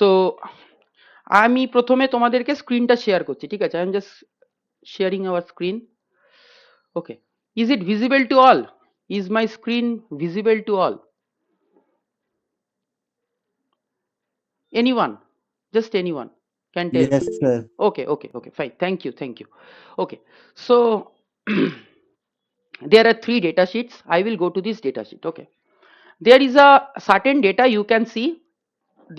So আমি প্রথমে তোমাদেরকে স্ক্রিনটা শেয়ার করছি, ঠিক আছে? I am just sharing our screen. Okay, is it visible to all? Is my screen visible to all? Anyone? Just anyone can tell Yes, me. sir. Okay, okay, okay, fine. Thank you, thank you. Okay, so there are three data sheets. I will go to this data sheet. Okay, there is a certain data you can see.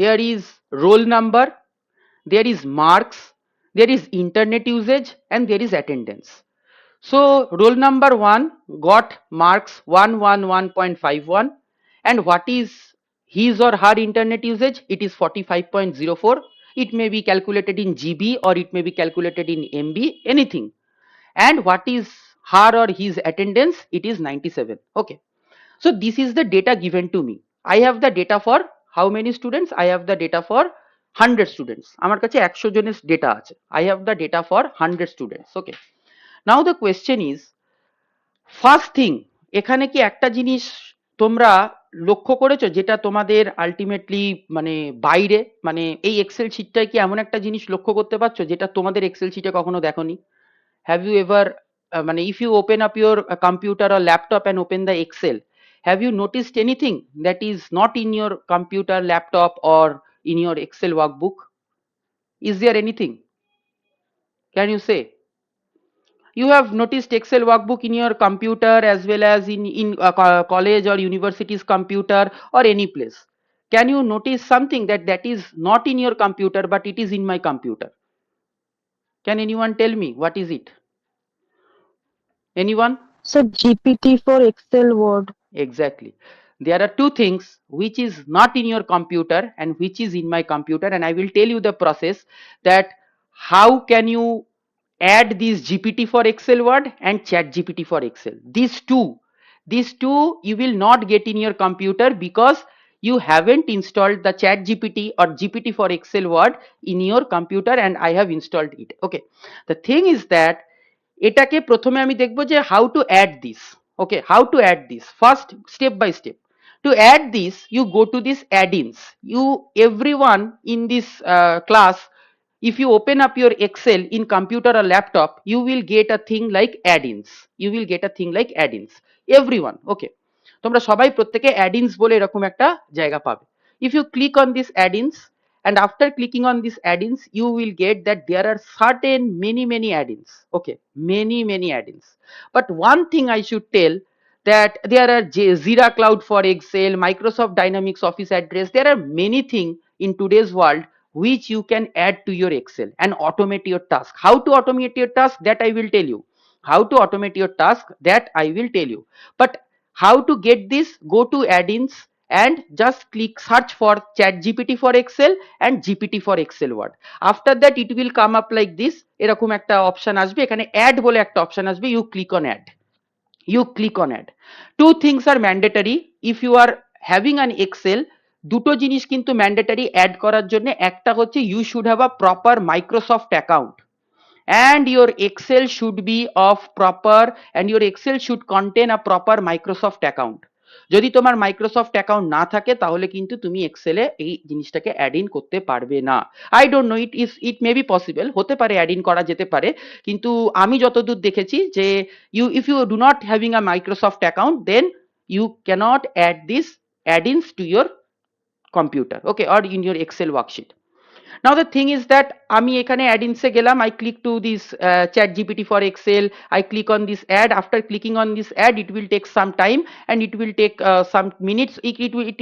There is roll number, there is marks, there is internet usage, and there is attendance. So roll number 1 got marks 111.51, and what is his or her internet usage? It is 45.04. It may be calculated in GB or it may be calculated in MB, anything. And what is her or his attendance? It is 97. Okay. So this is the data given to me. I have the data for how many students? I have the data for 100 students. আমার কাছে 100 জনের data আছে. I have the data for 100 students. Okay. Now the question is, first thing, এখানে কি একটা জিনিস তোমরা লক্ষ্য করেছো যেটা তোমাদের আলটিমেটলি মানে বাইরে, মানে এই এক্সেল শিটটায় কি এমন একটা জিনিস লক্ষ্য করতে পারছো যেটা তোমাদের এক্সেল শিটে কখনো দেখোনি? হ্যাভ ইউ এভার, মানে if you open up your computer or laptop and open the excel, have you noticed anything that is not in your computer, laptop or in your excel workbook? Is there anything? Can you say? You have noticed excel workbook in your computer as well as in college or university's computer or any place. Can you notice something that is not in your computer but it is in my computer? Can anyone tell me what is it? Anyone? So GPT for Excel Word. Exactly. There are two things which is not in your computer and which is in my computer, and I will tell you the process that how can you add this GPT for Excel Word and Chat GPT for Excel. These two you will not get in your computer because you haven't installed the Chat GPT or GPT for Excel Word in your computer, and I have installed it. Okay. The thing is that এটাকে প্রথমে আমি দেখবো যে how to add this. Okay, how to add this first, step by step. To add this, you go to this add-ins. You, everyone in this class, if you open up your Excel in computer or laptop, you will get a thing like add-ins. You will get a thing like add-ins. Everyone, okay. তোমরা সবাই প্রত্যেকে add-ins বলে এরকম একটা জায়গা পাবে। If you click on this add-ins, and after clicking on these add-ins, you will get that there are certain many add-ins. Okay, many add-ins. But one thing I should tell, that there are Jira Cloud for Excel, Microsoft Dynamics Office Address. There are many things in today's world which you can add to your Excel and automate your task. How to automate your task? That I will tell you. How to automate your task? That I will tell you. But how to get this? Go to add-ins and just click search for Chat GPT for Excel and GPT for Excel Word. After that it will come up like this. এরকম একটা option আসবে, এখানে add বলে একটা option আসবে, you click on add. You click on add. Two things are mandatory if you are having an Excel. দুটো জিনিস কিন্তু ম্যান্ডেটরি অ্যাড করার জন্য। একটা হচ্ছে you should have a proper Microsoft account and your Excel should be of proper, and your Excel should contain a proper Microsoft account. যদি তোমার Microsoft account না থাকে তাহলে কিন্তু তুমি এক্সেলে এই জিনিসটাকে অ্যাড ইন করতে পারবে না। I don't know, it may be possible, হতে পারে অ্যাড ইন করা যেতে পারে, কিন্তু আমি যতদূর দেখেছি যে if you do not having a Microsoft account then you cannot add this add-ins to your computer, okay, or in your Excel worksheet. Now the thing is that আমি এখানে add-ins এ গেলাম, I click to this Chat GPT for Excel, I click on this add. After clicking on this add, it will take some time and it will take some minutes.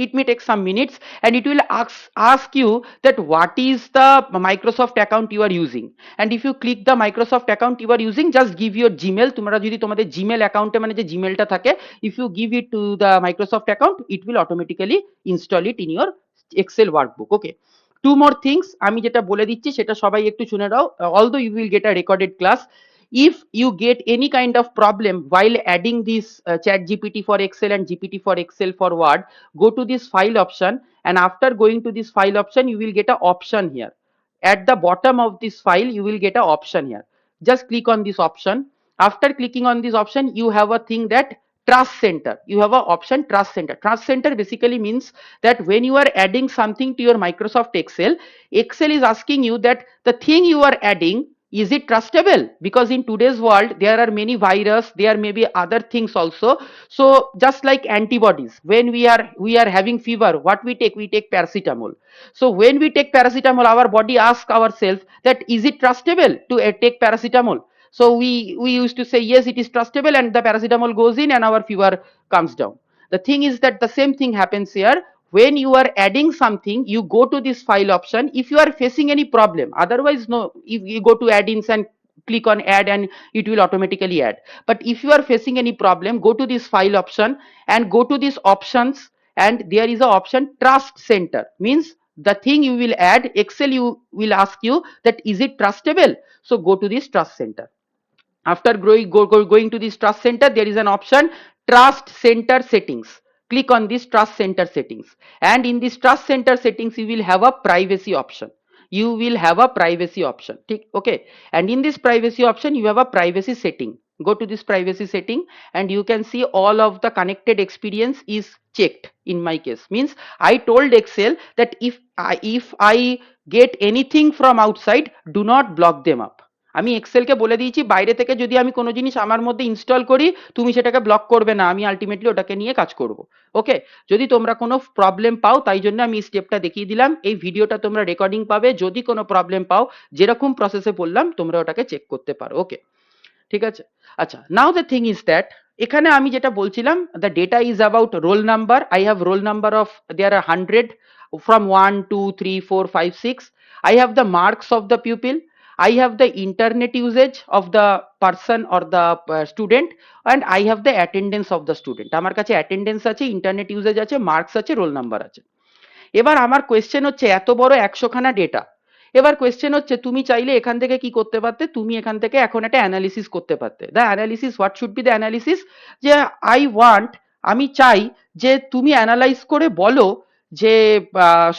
It may take some minutes, and it will ask you that what is the Microsoft account you are using, and if you click the Microsoft account you are using, just give your Gmail. তোমরা যদি তোমাদের Gmail অ্যাকাউন্টে মানে যে জিমেলটা থাকে, if you give it to the Microsoft account, it will automatically install it in your Excel workbook. Okay, two more things আমি যেটা বলে দিচ্ছি সেটা সবাই একটু শুনে নাও, although you will get a recorded class. If you get any kind of problem while adding this Chat GPT for Excel and GPT for Excel for Word, go to this file option, and after going to this file option you will get a option here. At the bottom of this file you will get a option here. Just click on this option. After clicking on this option you have a thing that trust center. You have an option trust center. Trust center basically means that when you are adding something to your Microsoft Excel, Excel is asking you that the thing you are adding, is it trustable? Because in today's world there are many virus, there may be other things also. So just like antibodies, when we are having fever, what we take paracetamol. So when we take paracetamol, our body asks ourselves that is it trustable to take paracetamol. So we used to say yes, it is trustable, and the paracetamol goes in and our fever comes down. The thing is that the same thing happens here. When you are adding something, you go to this file option if you are facing any problem. Otherwise no, if you go to add-ins and click on add and it will automatically add. But if you are facing any problem, go to this file option and go to these options, and there is a option trust center. Means the thing you will add, Excel you will ask you that is it trustable. So go to this trust center. After going to this trust center, there is an option trust center settings. Click on this trust center settings, and in this trust center settings you will have a privacy option. You will have a privacy option. Okay, and in this privacy option you have a privacy setting. Go to this privacy setting and you can see all of the connected experience is checked. In my case, means I told Excel that if I get anything from outside, do not block them up. আমি এক্সেলকে বলে দিয়েছি বাইরে থেকে যদি আমি কোনো জিনিস আমার মধ্যে ইনস্টল করি, তুমি সেটাকে ব্লক করবে না, আমি আলটিমেটলি ওটাকে নিয়ে কাজ করব। ওকে, যদি তোমরা কোনো প্রবলেম পাও, তাই জন্য আমি স্টেপটা দেখিয়ে দিলাম। এই ভিডিওটা তোমরা রেকর্ডিং পাবে, যদি কোনো প্রবলেম পাও যেরকম প্রসেসে বললাম তোমরা ওটাকে চেক করতে পারো। ওকে, ঠিক আছে। আচ্ছা, now the thing is that এখানে আমি যেটা বলছিলাম, the data is about roll number. I have roll number of there are 100 from 1 2 3 4 5 6. I have the marks of the pupil. I have the internet usage of the person or the student, and I have the attendance of the student. আমার কাছে attendance আছে, internet uses আছে, marks আছে, roll number আছে। এবার আমার question হচ্ছে এত বড় 100খানা ডেটা। এবার কোয়েশ্চেন হচ্ছে তুমি চাইলে এখান থেকে কি করতে পারতে, তুমি এখান থেকে এখন একটা অ্যানালিসিস করতে পারতে। The analysis, what should be the analysis, যে আমি চাই যে তুমি অ্যানালাইজ করে বলো যে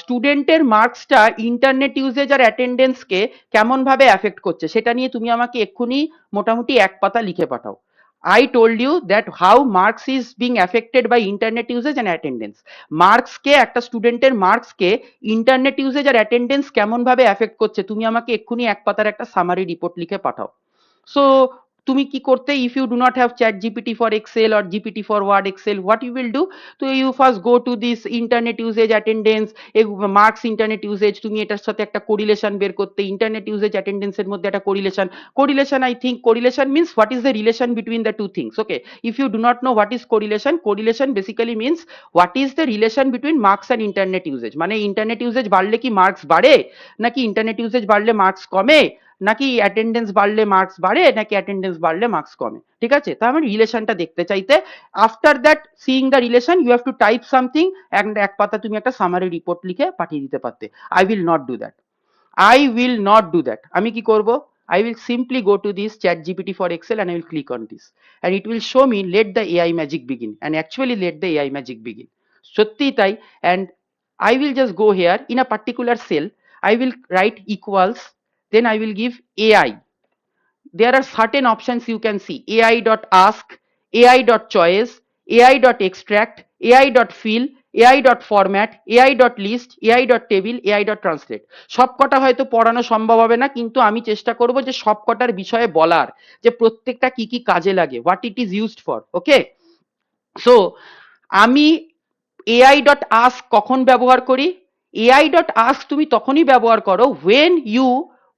স্টুডেন্টের মার্কসটা ইন্টারনেট ইউজেজ আর অ্যাটেন্ডেন্সকে কেমন ভাবে অ্যাফেক্ট করছে, সেটা নিয়ে তুমি আমাকে এক্ষুনি মোটামুটি এক পাতা লিখে পাঠাও। I told you that how marks is being affected by internet usage and attendance. Marks কে, একটা স্টুডেন্টের মার্কস কে ইন্টারনেট ইউজেজ আর অ্যাটেন্ডেন্স কেমন ভাবে এফেক্ট করছে, তুমি আমাকে এক্ষুনি এক পাতার একটা সামারি রিপোর্ট লিখে পাঠাও। সো তুমি কি করতে, if you do not have chat GPT for Excel or GPT for Word Excel, what you will do, তো you first go to this internet usage attendance marks internet usage, তুমি এটার সাথে একটা correlation বের করতে, ইন্টারনেট ইউজেজ অ্যাটেন্ডেন্সের মধ্যে একটা correlation I think correlation means what is the relation between the two things. Okay, if you do not know what is correlation basically means what is the relation between marks and internet usage. মানে internet usage বাড়লে কি marks বাড়ে, নাকি internet usage বাড়লে marks কমে, নাকি attendance বাড়লে marks বাড়ে, নাকি অ্যাটেন্ডেন্স বাড়লে মার্কস কমে। ঠিক আছে, তার মানে রিলেশনটা দেখতে চাইতে। After that seeing the relation you have to type something, এক পাতা তুমি একটা সামারি রিপোর্ট লিখে পাঠিয়ে দিতে পারতে। I will not do that, I will not do that. আমি কি করব, I will simply go to this chat GPT for Excel and I will click on this, and it will show me let the AI magic begin, and actually let the AI magic begin, সত্যি তাই। And I will just go here in a particular cell, I will write equals, then I will give AI. There are certain options you can see, AI.ask, AI.choice, AI.extract, AI.fill, AI.format, AI.list, AI.table, AI.translate. সবকটা হয়তো পড়ানো সম্ভব হবে না, কিন্তু আমি চেষ্টা করব যে সবকটার বিষয়ে বলার, যে প্রত্যেকটা কি কি কাজে লাগে, what it is used for. Okay, so আমি AI.ask কখন ব্যবহার করি, AI.ask তুমি তখনই ব্যবহার করো when you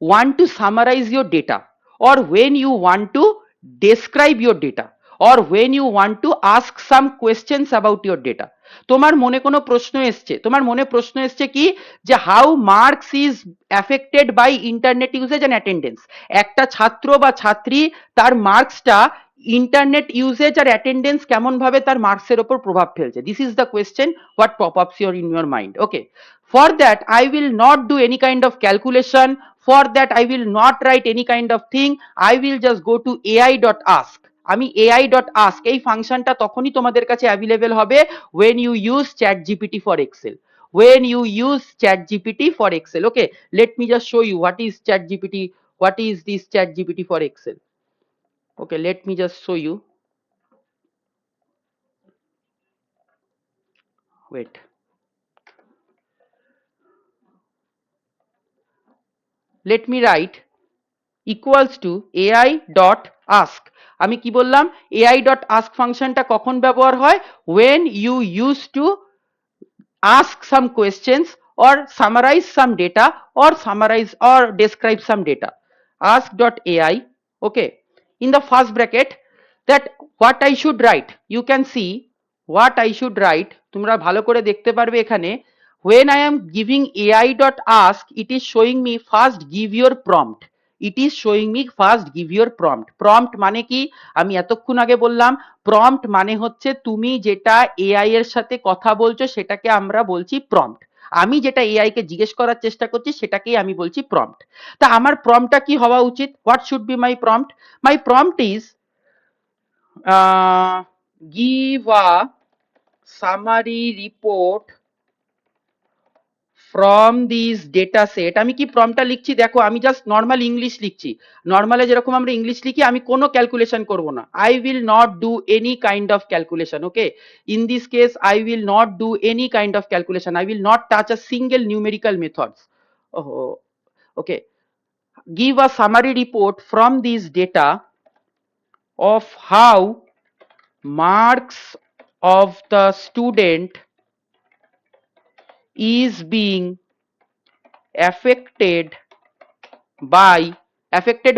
want to summarize your data, or when you want to describe your data, or when you want to ask some questions about your data. তোমার মনে কোনো প্রশ্ন এসছে, তোমার মনে প্রশ্ন এসছে কি, যে how marks is affected by internet usage and attendance. একটা ছাত্র বা ছাত্রী তার মার্কসটা ইন্টারনেট ইউজেজ আর অ্যাটেন্ডেন্স কেমন ভাবে তার মার্কসের ওপর প্রভাব ফেলছে। This is the question what pop ups your in your mind. Okay, for that I will not do any kind of calculation, for that I will not write any kind of thing, I will just go to AI.ask। আমি AI.ask এই ফাংশনটা তখনই তোমাদের কাছে available হবে when you use chat GPT for Excel, when you use chat GPT for Excel. Okay, let me just show you what is chat GPT, what is this chat GPT for Excel. Okay, let me just show you. wait, let me write equals to ai dot ask. আমি কি বললাম, ai dot ask ফাংশনটা কখন ব্যবহার হয়, when you use to ask some questions or summarize some data or summarize or describe some data. Ask.ai, okay. In the first bracket, that what I should write, you can see what I should write. তোমরা ভালো করে দেখতে পারবে এখানে, when I am giving ai.ask, it is showing me first give your prompt. It is showing me first give your prompt. Prompt মানে কি, আমি এতক্ষণ আগে বললাম প্রম্পট মানে হচ্ছে তুমি যেটা এআই এর সাথে কথা বলছো সেটাকে আমরা বলছি প্রম্পট। আমি যেটা এআই কে জিজ্ঞেস করার চেষ্টা করছি সেটাকেই আমি বলছি প্রম্পট। তা আমার প্রম্পটটা কি হওয়া উচিত, what should be my prompt? My prompt is give a summary report from this data set. আমি কি প্রম্পটটা লিখছি দেখো, আমি জাস্ট নর্মাল ইংলিশ লিখছি। নর্মালে যেরকম আমরা ইংলিশ লিখি, আমি কোনো ক্যালকুলেশন করব না। I will not do any kind of calculation, okay. In this case I will not do any kind of calculation, I will not touch a single numerical methods. Okay, give a summary report from these data of how marks of the student is being affected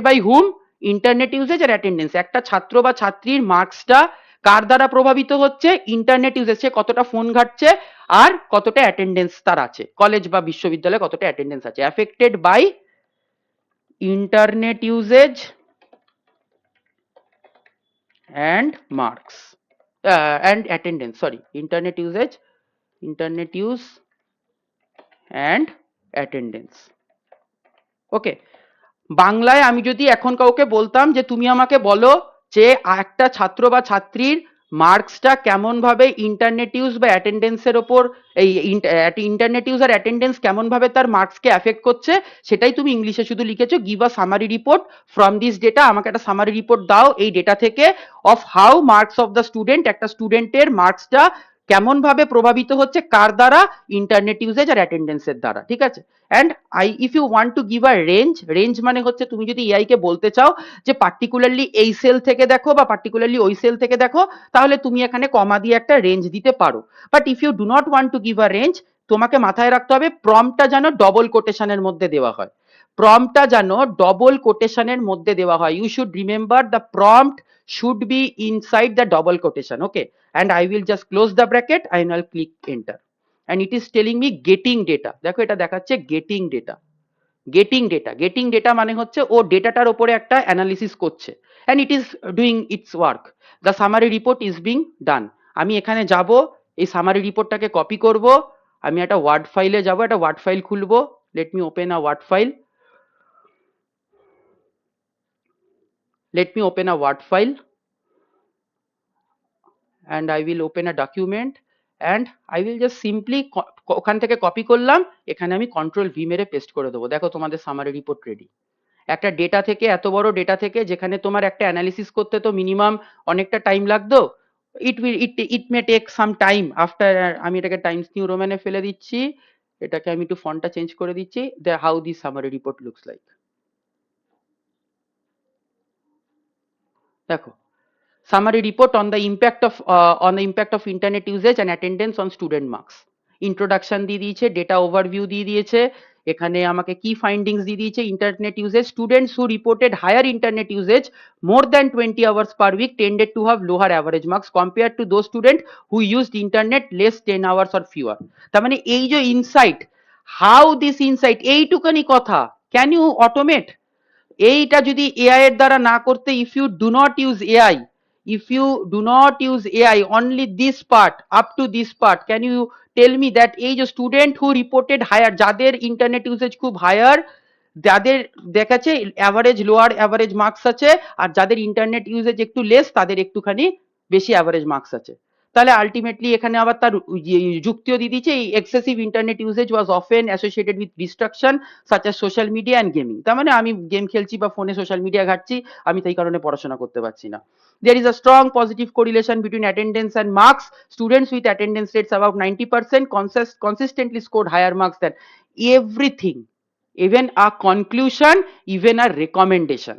by whom, internet usage আর attendance. একটা ছাত্র বা ছাত্রীর মার্কসটা কার দ্বারা প্রভাবিত হচ্ছে, internet uses, সে কতটা phone ঘাটছে আর কতটা অ্যাটেন্ডেন্স তার আছে, কলেজ বা বিশ্ববিদ্যালয়ে কতটা অ্যাটেন্ডেন্স আছে। Affected by internet usage and marks and attendance, sorry, internet use and attendance, okay. বাংলায় আমি যদি এখন কাউকে বলতাম যে তুমি আমাকে বলো যে একটা ছাত্র বা ছাত্রীর মার্কসটা কেমন ভাবে ইন্টারনেট ইউজ বা অ্যাটেন্ডেন্সের ওপর, এই ইন্টারনেট ইউজ আর অ্যাটেন্ডেন্স কেমন ভাবে তার মার্কসকে অ্যাফেক্ট করছে, সেটাই তুমি ইংলিশে শুধু লিখেছো give a summary report from this data. আমাকে একটা সামারি রিপোর্ট দাও এই ডেটা থেকে, of how marks of the student, একটা স্টুডেন্টের মার্কসটা কেমন ভাবে প্রভাবিত হচ্ছে কার দ্বারা, ইন্টারনেট ইউজেজ আর অ্যাটেন্ডেন্সের দ্বারা, ঠিক আছে। And if you want to give a range মানে হচ্ছে তুমি যদি এআই কে বলতে চাও যে পার্টিকুলারলি এই সেল থেকে দেখো বা পার্টিকুলারলি ওই সেল থেকে দেখো, তাহলে তুমি এখানে কমা দিয়ে একটা রেঞ্জ দিতে পারো। But if you do not want to give a range, তোমাকে মাথায় রাখতে হবে প্রম্পটটা যেন ডবল কোটেশনের মধ্যে দেওয়া হয়। প্রম্পটটা যেন ডবল কোটেশনের মধ্যে দেওয়া হয়। You should remember the prompt should be inside the double quotation, okay. And I will just close the bracket and I'll click enter, and it is telling me getting data। দেখো এটা দেখাচ্ছে getting data মানে হচ্ছে ও ডেটাটার উপরে একটা analysis করছে, and it is doing its work, the summary report is being done। আমি এখানে যাব, এই সামারি রিপোর্টটাকে কপি করব, আমি একটা ওয়ার্ড ফাইলে যাব, একটা ওয়ার্ড ফাইল খুলবো। let me open a word file, and I will open a document, and I will just simply ওখান থেকে কপি করলাম, এখানে আমি কন্ট্রোল ভি মেরে পেস্ট করে দেবো। দেখো তোমাদের সামারি রিপোর্ট রেডি। একটা ডেটা থেকে, এত বড় ডেটা থেকে, যেখানে তোমার একটা অ্যানালিসিস করতে তো মিনিমাম অনেকটা টাইম লাগতো, it may take some time after. আমি এটাকে টাইমস নিউ রোমানে ফেলে দিচ্ছি, এটাকে আমি একটু ফন্টটা চেঞ্জ করে দিচ্ছি, how this summary report looks like. দেখো, summary report on the impact of internet usage and attendance on student marks। introduction দিয়ে দিয়েছে, data overview দিয়ে দিয়েছে, এখানে আমাকে key findings দিয়ে দিয়েছে। internet usage, students who reported higher internet usage more than 20 hours per week tended to have lower average marks compared to those students who used internet less 10 hours or fewer। তার মানে এই যে insight, how this insight, এইটুখানি কথা, can you automate? এইটা যদি AI এর দ্বারা না করতে, if you do not use AI, only this part, up to this part, can you tell me that এই যে স্টুডেন্ট হু রিপোর্টেড হায়ার, যাদের ইন্টারনেট ইউজেজ খুব হায়ার, যাদের দেখাচ্ছে অ্যাভারেজ লোয়ার অ্যাভারেজ মার্কস আছে, আর যাদের ইন্টারনেট ইউজেজ একটু less তাদের একটুখানি বেশি অ্যাভারেজ মার্কস আছে, তাহলে আলটিমেটলি এখানে আবার তার যুক্তিও দিয়ে দিচ্ছে, এই excessive internet usage was often associated with distraction such as social media and gaming. তার মানে আমি গেম খেলছি বা ফোনে সোশ্যাল মিডিয়া ঘাটছি, আমি তাই কারণে পড়াশোনা করতে পারছি না। There is a strong positive correlation between attendance and marks. Students with attendance rates about 90% consistently scored higher marks than everything, even a conclusion, even a recommendation.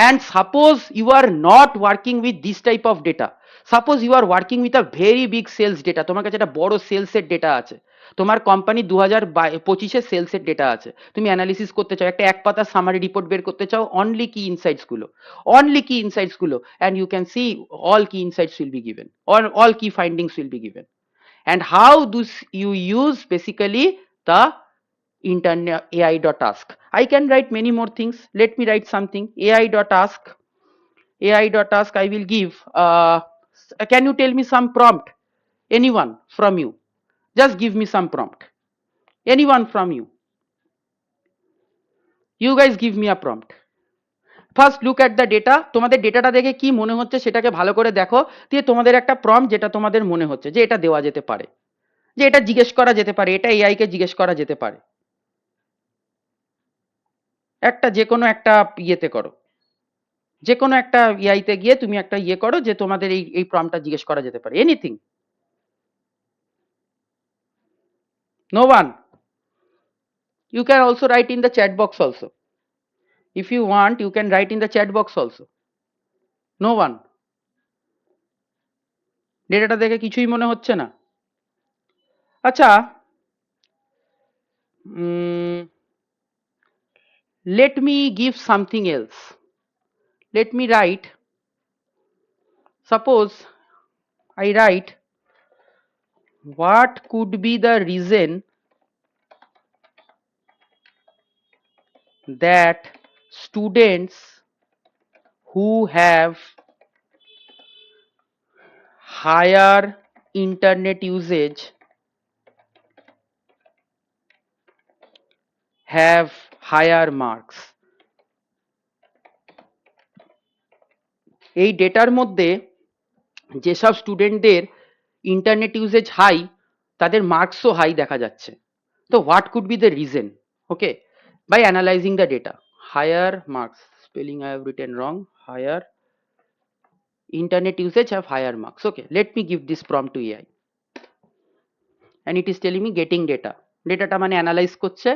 And suppose you are not working with this type of data, suppose you are working with a very big sales data, তোমার কাছে একটা বড় সেলসের data আছে, তোমার company 2025-এর সেলসের data আছে, তুমি analysis করতে চাও, একটা এক পাতার সামারি রিপোর্ট বের করতে চাও, অনলি কি ইনসাইটস গুলো, অনলি কি ইনসাইটস গুলো, and you can see all key insights will be given, or all key findings will be given. And how do you use basically the internet ai.ask? I can write many more things. Let me write something. ai.ask, ai.ask, I will give can you tell me some prompt? Anyone from you, just give me some prompt. Anyone from you, you guys give me a prompt. First look at the data, তোমাদের ডেটাটা দেখে কি মনে হচ্ছে সেটাকে ভালো করে দেখো, দিয়ে তোমাদের একটা প্রম্পট যেটা তোমাদের মনে হচ্ছে যে এটা দেওয়া যেতে পারে, যে এটা জিজ্ঞেস করা যেতে পারে, এটা এআই কে জিজ্ঞেস করা যেতে পারে, একটা যে কোনো একটা ইয়েতে করো, যে কোনো একটা ইআইতে গিয়ে তুমি একটা ইয়ে করো যে তোমাদের এই প্রম্পটটা জিজ্ঞেস করা যেতে পারে, anything. No one? You can also write in the chat box also. If you want, you can write in the chat box also. No one? ডেটাটা দেখে কিছুই মনে হচ্ছে না? আচ্ছা, let me give something else. Let me write, suppose I write, what could be the reason that students who have higher internet usage have higher marks? এই ডেটার মধ্যে যেসব স্টুডেন্টদের ইন্টারনেট ইউজেজ হাই, তাদের মার্কসও হাই দেখা যাচ্ছে। তো what could be the reason? Okay, by analysing the data, higher marks, spelling I have written wrong, higher internet usage have higher marks. Okay, let me give this prompt to AI and it is telling me getting data. ডেটাটা মানে analyse করছে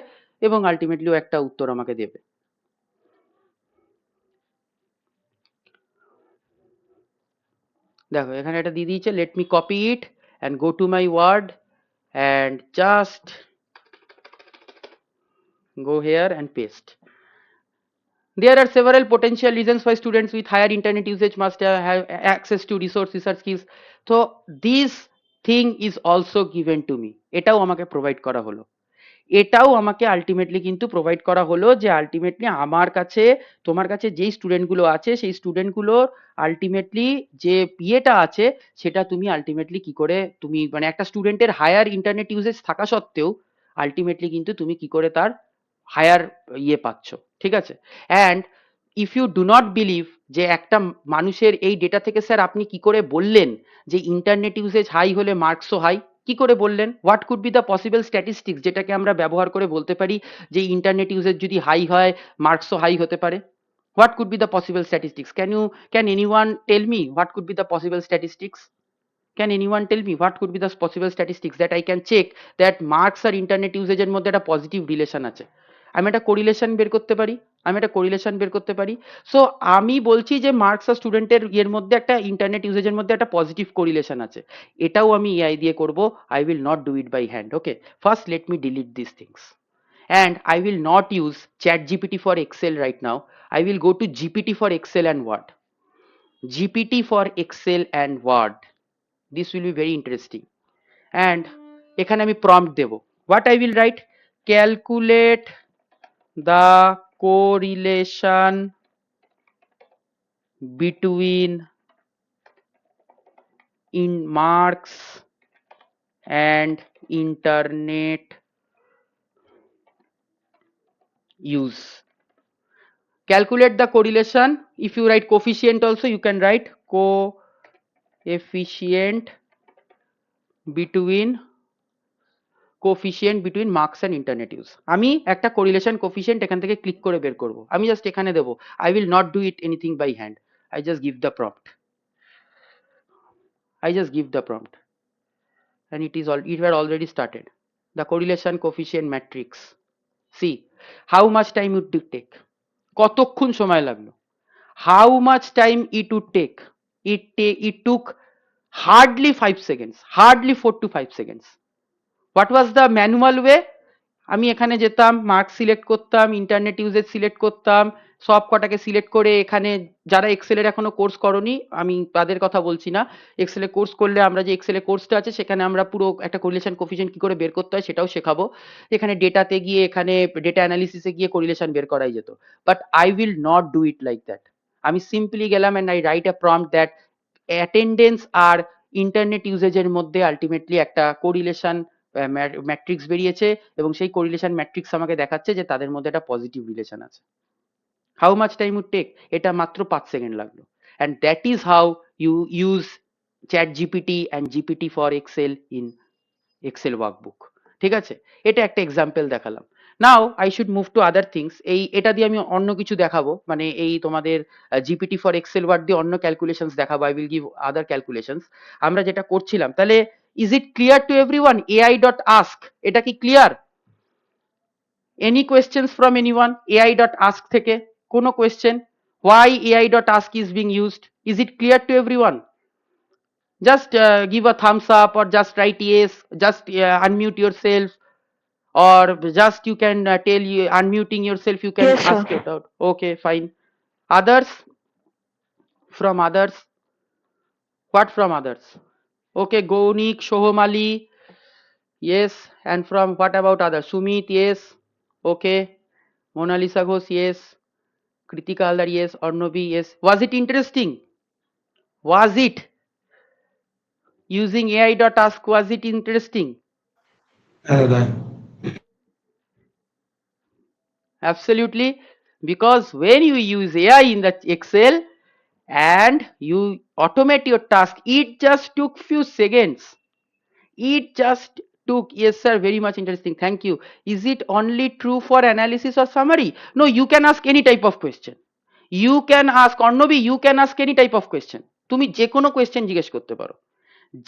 এবং ultimately ও একটা উত্তর আমাকে দেবে। দেখো এখানে এটা দিয়ে দিয়েছে, let me copy it and go to my Word and just go here and paste. There are several potential reasons why students with higher internet usage must have access to resource research skills. So this thing is also given to me, এটাও আমাকে provide করা হলো, এটাও আমাকে ultimately কিন্তু provide করা হলো যে আলটিমেটলি আমার কাছে, তোমার কাছে যেই স্টুডেন্টগুলো আছে সেই স্টুডেন্টগুলোর আলটিমেটলি যে ইয়েটা আছে সেটা তুমি আলটিমেটলি কি করে তুমি মানে একটা স্টুডেন্টের হায়ার ইন্টারনেট ইউজেজ থাকা সত্ত্বেও আলটিমেটলি কিন্তু তুমি কি করে তার হায়ার ইয়ে পাচ্ছ, ঠিক আছে? And if you do not believe যে একটা মানুষের এই ডেটা থেকে স্যার আপনি কি করে বললেন যে ইন্টারনেট ইউজেজ হাই হলে মার্কসও হাই, কি করে বললেন? What could be the possible statistics যেটাকে আমরা ব্যবহার করে বলতে পারি যে ইন্টারনেট ইউজেজ যদি হাই হয় মার্কসও হাই হতে পারে? What could be the possible statistics? Can anyone tell me what could be the possible statistics? Can anyone tell me what could be the possible statistics that I can check that marks আর internet ইউজেজের মধ্যে একটা positive relation আছে? আমি একটা correlation বের করতে পারি, আমি একটা কোরিলেশন বের করতে পারি। সো আমি বলছি যে মার্কস আর স্টুডেন্টের ইয়ের মধ্যে একটা ইন্টারনেট ইউজেজের মধ্যে একটা পজিটিভ কোরিলেশন আছে, এটাও আমি এআই দিয়ে করব। I will not do it by hand. Okay, first let me delete this things and I will not use chat gpt for excel right now. I will go to gpt for excel and word, gpt for excel and word. This will be very interesting. And এখানে আমি prompt দেব, what I will write, calculate the correlation between in marks and internet use. Calculate the correlation. If you write coefficient also, you can write coefficient between coefficient between marks and internet use. আমি একটা correlation coefficient এখান থেকে click করে বের করব। আমি just এখানে দেবো, I will not do it anything by hand, I just give the prompt, I just give the prompt and it had already started. The correlation coefficient matrix. See how much time it would take. কতক্ষণ সময় লাগলো? How much time it would take? It took hardly 5 seconds, hardly 4 to 5 seconds. What was the manual way? আমি এখানে যেতাম, mark select করতাম, internet uses select করতাম, সব কটাকে সিলেক্ট করে এখানে যারা এক্সেলের এখনো কোর্স করনি আমি তাদের কথা বলছি না, এক্সেলে কোর্স করলে আমরা যে এক্সেলে কোর্সটা আছে সেখানে আমরা পুরো একটা কোরিলেশন কোফিসিয়েন্ট কি করে বের করতে হয় সেটাও শেখাবো। এখানে ডেটাতে গিয়ে এখানে ডেটা অ্যানালিসিসে গিয়ে কোরিলেশন বের করাই যেত, but I will not do it like that. আমি সিম্পলি গেলাম and I write a prompt that attendance আর ইন্টারনেট ইউজেজের মধ্যে আলটিমেটলি একটা কোরিলেশন ম্যাট্রিক্স বেরিয়েছে এবং সেই কোরিলেশন ম্যাট্রিক্স আমাকে দেখাচ্ছে যে তাদের মধ্যে একটা পজিটিভ রিলেশন আছে। How much time would take? এটা মাত্র 5 সেকেন্ড লাগলো। And that is how you use ChatGPT and GPT for Excel in Excel workbook. ঠিক আছে, এটা একটা এক্সাম্পল দেখালাম। Now I should move to other things. এটা দিয়ে আমি অন্য কিছু দেখাবো, মানে এই তোমাদের জিপিটি ফর এক্সেল ওয়ার্ড দিয়ে অন্য ক্যালকুলেশনস দেখাবো, I will give other calculations. আমরা যেটা করছিলাম, তাহলে is it clear to everyone? AI dot ask এটা কি clear? Any questions from anyone AI dot ask থেকে? কোনো question? why ai dot ask is being used? Is it clear to everyone? Just give a thumbs up or just write yes, just unmute yourself, or just you can tell you unmuting yourself you can Yes, sir. ask it out. Okay, fine. Others? From others? What from others? Okay, Gonik, Shohomali, yes. And from what about others? Sumit, yes. Okay. Mona Lisa Ghosh, yes. Kritika Aldar, yes. Arnobi, yes. Was it interesting? Was it? Using AI.ask, was it interesting? Absolutely. Because when you use AI in the Excel and you automate your task, it just took few seconds. It just took, yes sir, very much interesting, thank you. Is it only true for analysis or summary? No, you can ask any type of question. You can ask, Arnabi, you can ask any type of question. তুমি যে কোনো question জিজ্ঞেস করতে পারো,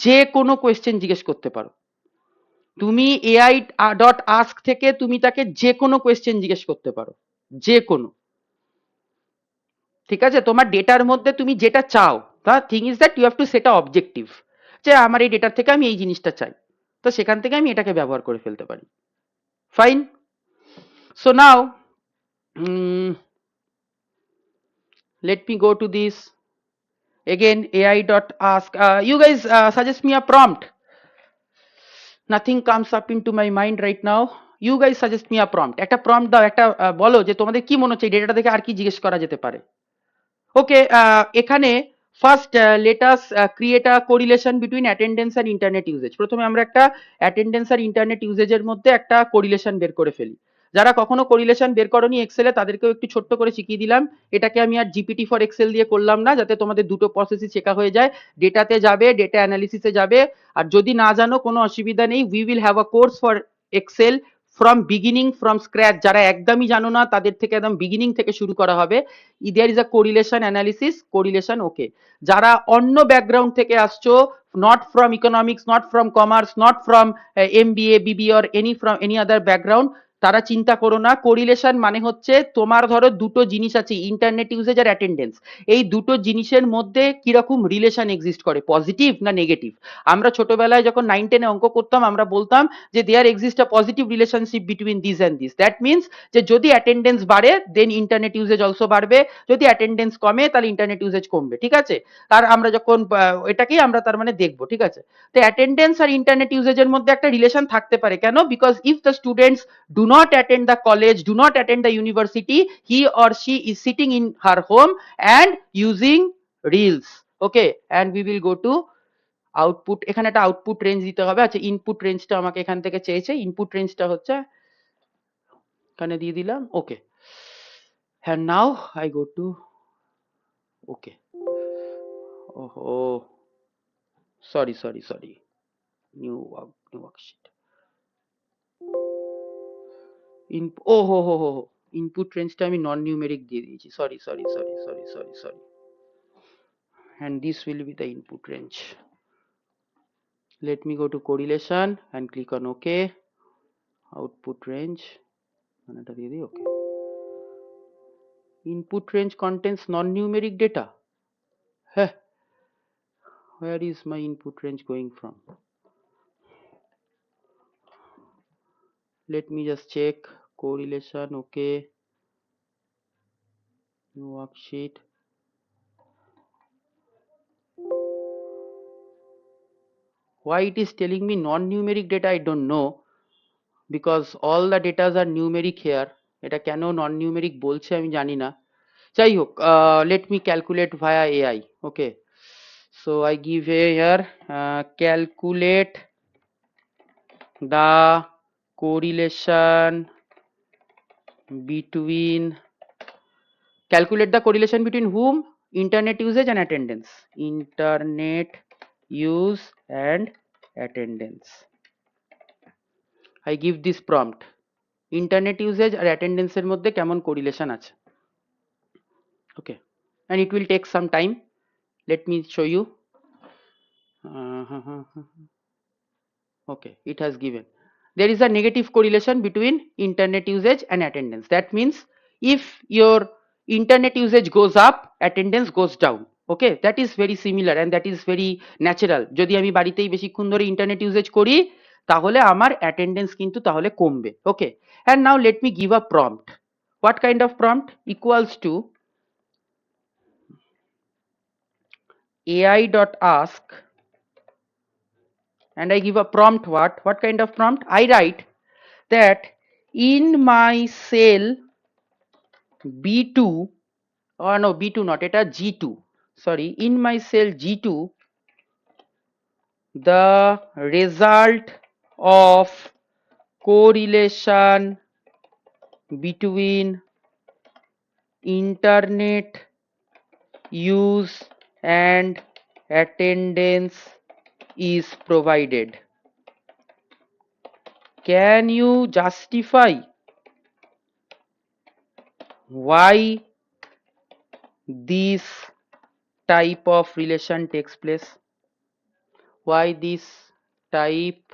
যে কোনো question জিজ্ঞেস করতে পারো। তুমি এআই ডট আস্ক থেকে তুমি তাকে যে কোনো কোয়েশ্চেন জিজ্ঞেস করতে পারো, যে কোনো। ঠিক আছে, তোমার ডেটার মধ্যে তুমি যেটা চাও, the thing is that you have to set a objective, যে আমার এই ডেটার থেকে আমি এই জিনিসটা চাই, তো সেখান থেকে আমি এটাকে ব্যবহার করে ফেলতে পারি। Fine. So now let me go to this again, ai dot ask. You guys suggest me a prompt. Nothing comes up into my mind right now. You guys suggest me a prompt. একটা prompt দাও, একটা বলো যে তোমাদের কি মনে হচ্ছে এই ডেটাটা দেখে আর কি জিজ্ঞেস করা যেতে পারে। ওকে, এখানে first let us create a correlation between attendance আর ইন্টারনেট ইউজেজ। প্রথমে আমরা একটা অ্যাটেন্ডেন্স আর ইন্টারনেট ইউজেজের মধ্যে একটা কোরিলেশন বের করে ফেলি। যারা কখনো কোরিলেশন বের করনি এক্সেলে তাদেরকেও একটু ছোট্ট করে শিখিয়ে দিলাম। এটাকে আমি আর জিপিটি ফর এক্সেল দিয়ে করলাম না, যাতে তোমাদের দুটো প্রসেসই শেখা হয়ে যায়। ডেটাতে যাবে, ডেটা অ্যানালিসিসে যাবে, আর যদি না জানো কোনো অসুবিধা নেই, we will have a course for Excel from beginning, from scratch. যারা একদমই জানো না তাদের থেকে একদম বিগিনিং থেকে শুরু করা হবে। there is a correlation analysis, correlation, okay. যারা অন্য ব্যাকগ্রাউন্ড থেকে আসছো, not from economics, not from commerce, not from MBA, BBA or any other background, তারা চিন্তা করো না। কোরিলেশন মানে হচ্ছে তোমার ধরো দুটো জিনিস আছে, ইন্টারনেট ইউজেজ আর অ্যাটেন্ডেন্স। এই দুটো জিনিসের মধ্যে কিরকম রিলেশন এক্সিস্ট করে, পজিটিভ না নেগেটিভ। আমরা ছোটবেলায় যখন 9-10 অঙ্ক করতাম আমরা বলতাম যে there exist a positive relationship between this and this. That means যে যদি অ্যাটেন্ডেন্স বাড়ে দেন ইন্টারনেট ইউজেজ অলসো বাড়বে, যদি অ্যাটেন্ডেন্স কমে তাহলে ইন্টারনেট ইউজেজ কমবে। ঠিক আছে, আর আমরা যখন এটাকেই আমরা তার মানে দেখবো। ঠিক আছে, তো অ্যাটেন্ডেন্স আর ইন্টারনেট ইউজেজের মধ্যে একটা রিলেশন থাকতে পারে। কেন? Because if the students do not attend the college, do not attend the university, he or she is sitting in her home and using reels. Okay, and we will go to output. এখানে একটা output range দিতে হবে। আচ্ছা, input রেঞ্জটা আমাকে এখান থেকে চেয়েছে, ইনপুট রেঞ্জটা হচ্ছে এখানে দিয়ে দিলাম। ওকে, and now I go to okay. Oh, sorry. new worksheet. Input রেঞ্জটা আমি নন নিউমেরিক দিয়ে দিয়েছি, sorry, and this will be the input range. Let me go to correlation and click on OK. Output range, okay. Input range contains non-numeric data. Heh. Where is my input range going from? Let me just check. Correlation, okay. New worksheet. Why it is telling me non-numeric data, I don't know, because all the data are numeric here. এটা কেন নন numeric বলছে আমি জানি না। যাই হোক, let me calculate via AI. Okay, so I give here calculate the correlation between whom? Internet usage and attendance. Internet use and attendance. I give this prompt. Internet usage R attendance এর মধ্যে কেমন correlation আছে। Okay, and it will take some time. Let me show you. Okay, it has given. There is a negative correlation between internet usage and attendance. That means if your internet usage goes up, attendance goes down. Okay, that is very similar and that is very natural. যদি আমি বাড়িতেই বেশিক্ষণ ধরে internet uses করি তাহলে আমার attendance কিন্তু তাহলে কমবে। ওকে, and now let me give a prompt. What kind of prompt? Equals to ai.ask, and I give a prompt. What kind of prompt? I write that in my cell B2, or no, B2 not, এটা G2, sorry, in my cell G2 the result of correlation between internet use and attendance is provided. Can you justify why this type of relation takes place? Why this type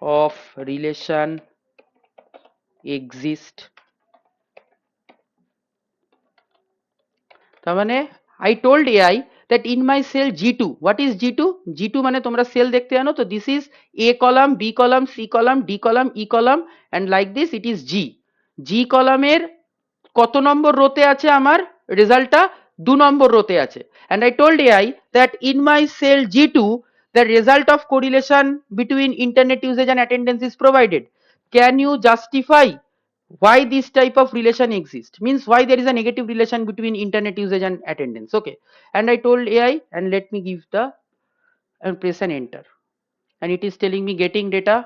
of relation exist? তার মানে I told AI that in my cell G2, what is G2? G2 মানে তোমরা sell দেখতে জানো তো, this is A column, B column, C column, D column, E column, and like this it is G. G কলামের কত নম্বর রোতে আছে আমার রেজাল্টটা? 2 নম্বর রোতে আছে, and I told AI that in my cell G2 the result of correlation between internet usage and attendance is provided. Can you justify why this type of relation exists? Means why there is a negative relation between internet usage and attendance. Okay, and I told AI, and let me give the and press an enter, and it is telling me getting data,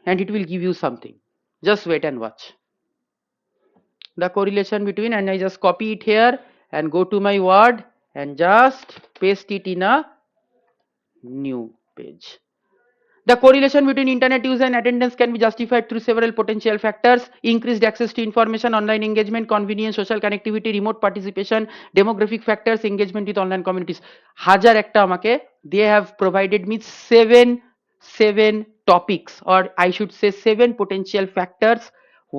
and it will give you something. Just wait and watch the correlation between, and I just copy it here and go to my Word and just paste it in a new page. The correlation between internet use and attendance can be justified through several potential factors: increased access to information, online engagement, convenience, social connectivity, remote participation, demographic factors, engagement with online communities. হাজার একটা আমাকে, they have provided me seven topics, or I should say 7 potential factors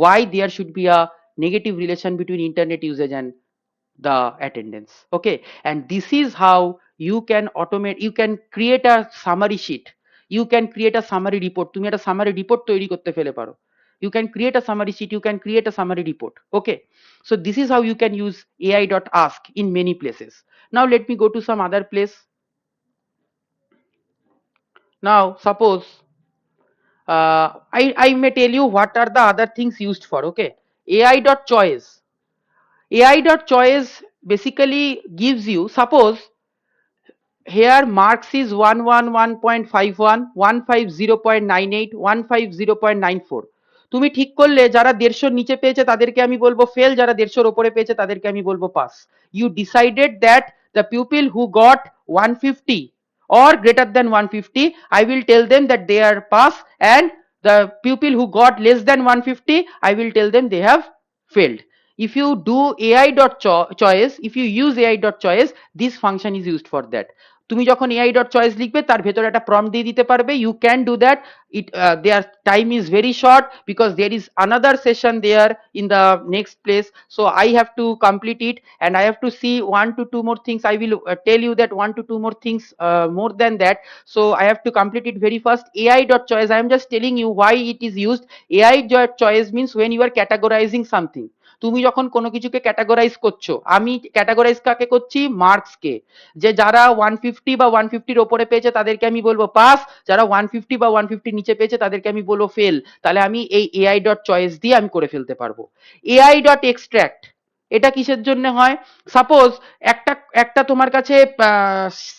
why there should be a negative relation between internet usage and the attendance. Okay, and this is how you can automate, you can create a summary sheet, you can create a summary report. তুমি একটা summary report তৈরি করতে ফেলে পারো, you can create a summary sheet, you can create a summary report. Okay, so this is how you can use ai.ask in many places. Now let me go to some other place. Now suppose I may tell you what are the other things used for. Okay, ai.choice. ai.choice basically gives you, suppose here marks is 111.51, 150.98, 150.94. তুমি ঠিক করলে যারা 150 নিচে পেয়েছে তাদেরকে আমি বলবো fail, যারা 150 উপরে পেয়েছে তাদেরকে আমি বলবো pass. You decided that the pupil who got 150 or greater than 150, I will tell them that they are pass, and the pupil who got less than 150, I will tell them they have failed. If you do ai dot choice, if you use ai dot choice, this function is used for that. তুমি যখন ai dot choice লিখবে তার ভেতরে একটা prompt দিয়ে দিতে পারবে, you can do that. It their time is very short because there is another session there in the next place, so I have to complete it and I have to see 1 to 2 more things. I will tell you that 1 to 2 more things more than that, so I have to complete it very fast. ai dot choice, I am just telling you why it is used. ai dot choice means when you are categorizing something, তুমি যখন কোনো কিছুকে categorise করছো, আমি categorise কাকে করছি, marks কে, যে যারা 150 বা 150 ওপরে পেয়েছে তাদেরকে আমি বলবো পাস, যারা 150 বা 150 নিচে পেয়েছে তাদেরকে আমি বলবো ফেল। তাহলে আমি এই এআই ডট চয়েস দিয়ে আমি করে ফেলতে পারবো। এআই ডট এক্সট্রাক্ট, এটা কিসের জন্য হয়, সাপোজ একটা একটা তোমার কাছে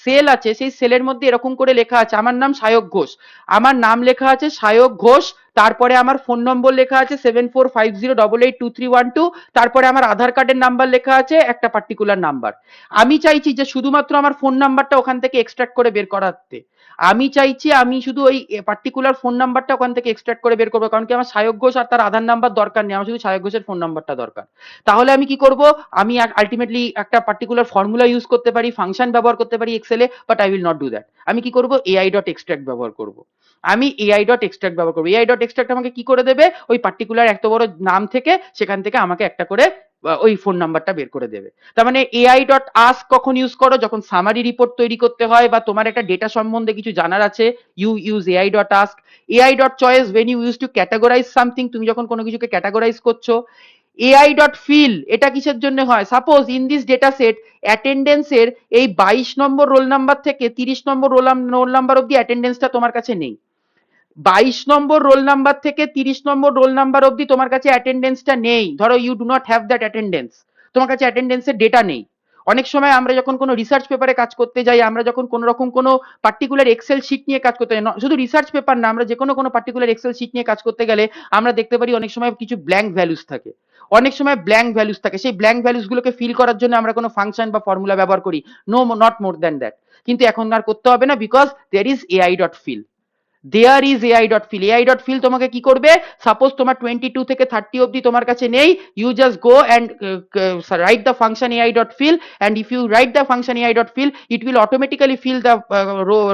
সেল আছে, সেই সেলের মধ্যে এরকম করে লেখা আছে আমার নাম সায়ক ঘোষ, আমার নাম লেখা আছে সায়ক ঘোষ, তারপরে আমার ফোন নম্বর লেখা আছে 7450882312, তারপরে আমার আধার কার্ডের নাম্বার লেখা আছে একটা পার্টিকুলার নাম্বার। আমি চাইছি যে শুধুমাত্র আমার ফোন নাম্বারটা ওখান থেকে এক্সট্রাক্ট করে বের করাতে, আমি চাইছি আমি শুধু ওই পার্টিকুলার ফোন নাম্বারটা ওখান থেকে এক্সট্রাক্ট করে বের করবো, কারণ কি আমার সায়ক ঘোষ আর তার আধার নাম্বার দরকার নেই, আমার শুধু সায়ক ঘোষের ফোন নাম্বারটা দরকার। তাহলে আমি কি করব, আমি আলটিমেটলি একটা পার্টিকুলার ফর্মুলা ইউজ করতে পারি, ফাংশন ব্যবহার করতে পারি এক্সেলে, but I will not do that. আমি কি করব, এআই ডট এক্সট্রাক্ট ব্যবহার করব। আমি এআই ডট এক্সট্রাক্ট ব্যবহার করবো। এআই ডট এক্সট্রাক্ট আমাকে কি করে দেবে, ওই পার্টিকুলার এত বড় নাম থেকে সেখান থেকে আমাকে একটা করে ওই ফোন নাম্বারটা বের করে দেবে। তার মানে এআই ডট আস্ক কখন ইউজ করো, যখন সামারি রিপোর্ট তৈরি করতে হয় বা তোমার একটা ডেটা সম্বন্ধে কিছু জানার আছে, you use AI dot ask. AI dot choice when you use to categorize something, তুমি যখন কোনো কিছুকে ক্যাটাগরাইজ করছো। এআই ডট ফিল, এটা কিসের জন্য হয়, suppose in this data set অ্যাটেন্ডেন্সের এই 22 নম্বর রোল নাম্বার থেকে 30 নম্বর রোল নাম্বার অব্দি অ্যাটেন্ডেন্সটা তোমার কাছে নেই, 22 নম্বর রোল নাম্বার থেকে 30 নম্বর রোল নাম্বার অব্দি তোমার কাছে অ্যাটেন্ডেন্সটা নেই, ধরো you do not have that attendance, তোমার কাছে অ্যাটেন্ডেন্সের ডেটা নেই। অনেক সময় আমরা যখন কোনো রিসার্চ পেপারে কাজ করতে যাই, আমরা যখন কোনো রকম কোনো পার্টিকুলার এক্সেল শিট নিয়ে কাজ করতে যাই, শুধু রিসার্চ পেপার না, আমরা যে কোনো পার্টিকুলার এক্সেল শিট নিয়ে কাজ করতে গেলে আমরা দেখতে পারি অনেক সময় কিছু ব্ল্যাঙ্ক ভ্যালুস থাকে, অনেক সময় ব্ল্যাঙ্ক ভ্যালুস থাকে, সেই ব্ল্যাঙ্ক ভ্যালুস গুলোকে ফিল করার জন্য আমরা কোনো ফাংশন বা ফর্মুলা ব্যবহার করি, no not more than that. কিন্তু এখন আর করতে হবে না, because there is AI dot fill, there is AI dot fill. AI dot fill তোমাকে কি করবে, সাপোজ তোমার 22 থেকে 30 অব্দি তোমার কাছে নেই, you just go and write the function AI dot fill, and if you write the function AI dot fill, it will automatically fill the